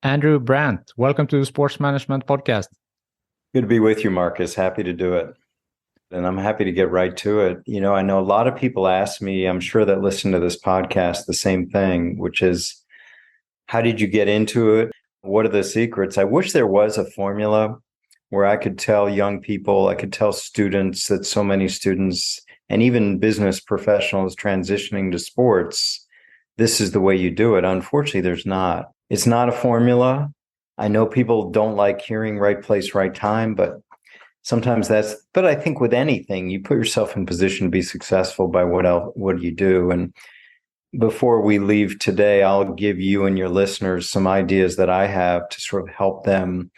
Andrew Brandt, welcome to the Sports Management Podcast. Good to be with you, Marcus. Happy to do it. And I'm happy to get right to it. You know, I know a lot of people ask me, I'm sure that listen to this podcast, the same thing, which is, how did you get into it? What are the secrets? I wish there was a formula where I could tell young people, I could tell students that so many students and even business professionals transitioning to sports, this is the way you do it. Unfortunately, there's not. It's not a formula. I know people don't like hearing right place, right time, but sometimes but I think with anything, you put yourself in position to be successful by what you do. And before we leave today, I'll give you and your listeners some ideas that I have to sort of help them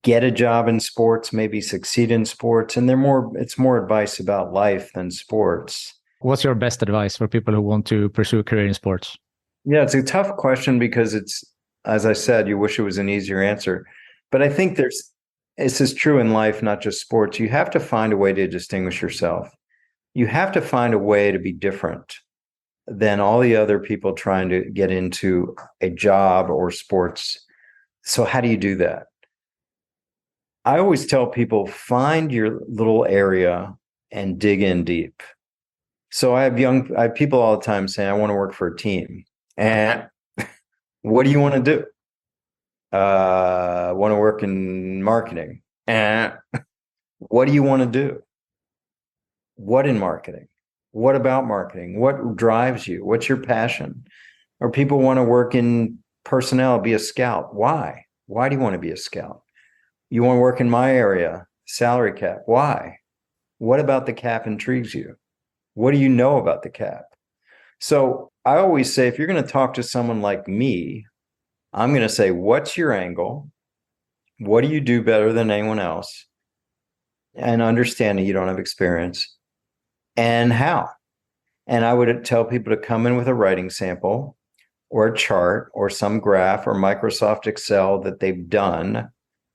get a job in sports, maybe succeed in sports. And it's more advice about life than sports. What's your best advice for people who want to pursue a career in sports? Yeah, it's a tough question because as I said, you wish it was an easier answer. But I think this is true in life, not just sports. You have to find a way to distinguish yourself. You have to find a way to be different than all the other people trying to get into a job or sports. So how do you do that? I always tell people, find your little area and dig in deep. So I have people all the time saying, I want to work for a team. And what do you want to do? I want to work in marketing. And what do you want to do? What in marketing? What about marketing? What drives you? What's your passion? Or people want to work in personnel, be a scout. Why? Why do you want to be a scout? You want to work in my area, salary cap. Why? What about the cap intrigues you? What do you know about the cap? So I always say, if you're going to talk to someone like me, I'm going to say, what's your angle? What do you do better than anyone else? And understanding you don't have experience. And how? And I would tell people to come in with a writing sample or a chart or some graph or Microsoft Excel that they've done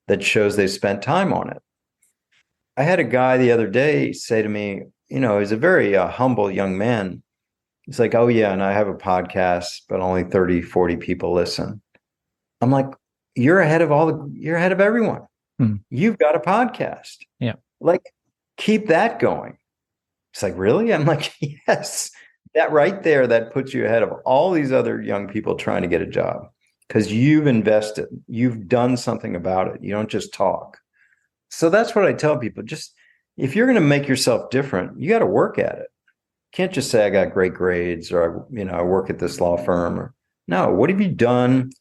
that shows they spent time on it. I had a guy the other day say to me, he's a very humble young man. He's like, oh yeah, and I have a podcast, but only 30, 40 people listen. I'm like, you're ahead of everyone. You've got a podcast. Yeah. Like, keep that going. It's like, really? I'm like, yes, that right there, that puts you ahead of all these other young people trying to get a job because you've invested, you've done something about it. You don't just talk. So that's what I tell people. Just, if you're going to make yourself different, you got to work at it. Can't just say I got great grades or, I work at this law firm. No, what have you done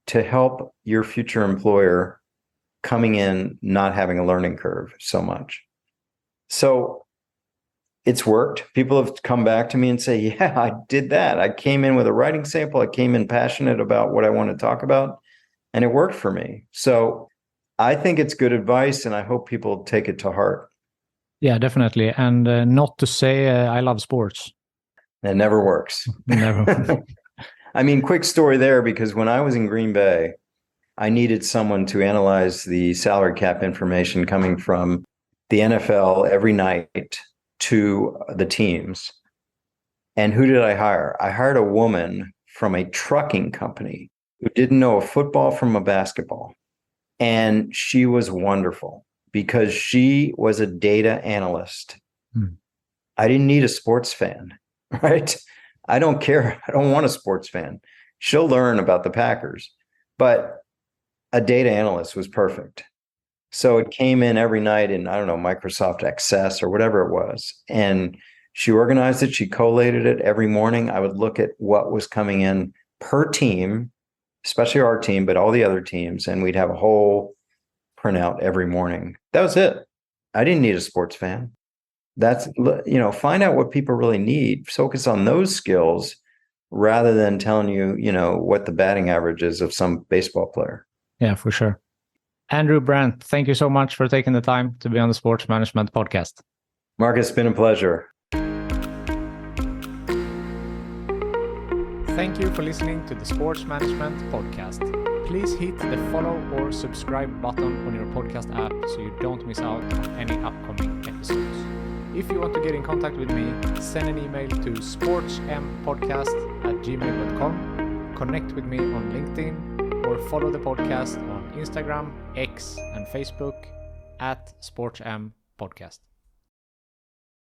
to help your future employer coming in, not having a learning curve so much? So it's worked. People have come back to me and say, yeah, I did that. I came in with a writing sample. I came in passionate about what I want to talk about, and it worked for me. So I think it's good advice, and I hope people take it to heart. Yeah, definitely. And not to say I love sports. That never works. Never. I mean, quick story there, because when I was in Green Bay, I needed someone to analyze the salary cap information coming from the NFL every night to the teams. And who did I hire? I hired a woman from a trucking company who didn't know a football from a basketball. And she was wonderful because she was a data analyst. I didn't need a sports fan, right? I don't care. I don't want a sports fan. She'll learn about the Packers, but a data analyst was perfect. So it came in every night in, Microsoft Access or whatever it was. And she organized it. She collated it every morning. I would look at what was coming in per team, especially our team, but all the other teams. And we'd have a whole printout every morning. That was it. I didn't need a sports fan. That's, find out what people really need. Focus on those skills rather than telling you, what the batting average is of some baseball player. Yeah, for sure. Andrew Brandt, thank you so much for taking the time to be on the Sports Management Podcast. Marcus, it's been a pleasure. Thank you for listening to the Sports Management Podcast. Please hit the follow or subscribe button on your podcast app so you don't miss out on any upcoming episodes. If you want to get in contact with me, send an email to sportsmpodcast@gmail.com, connect with me on LinkedIn, or follow the podcast on Instagram, X, and Facebook at SportsM Podcast.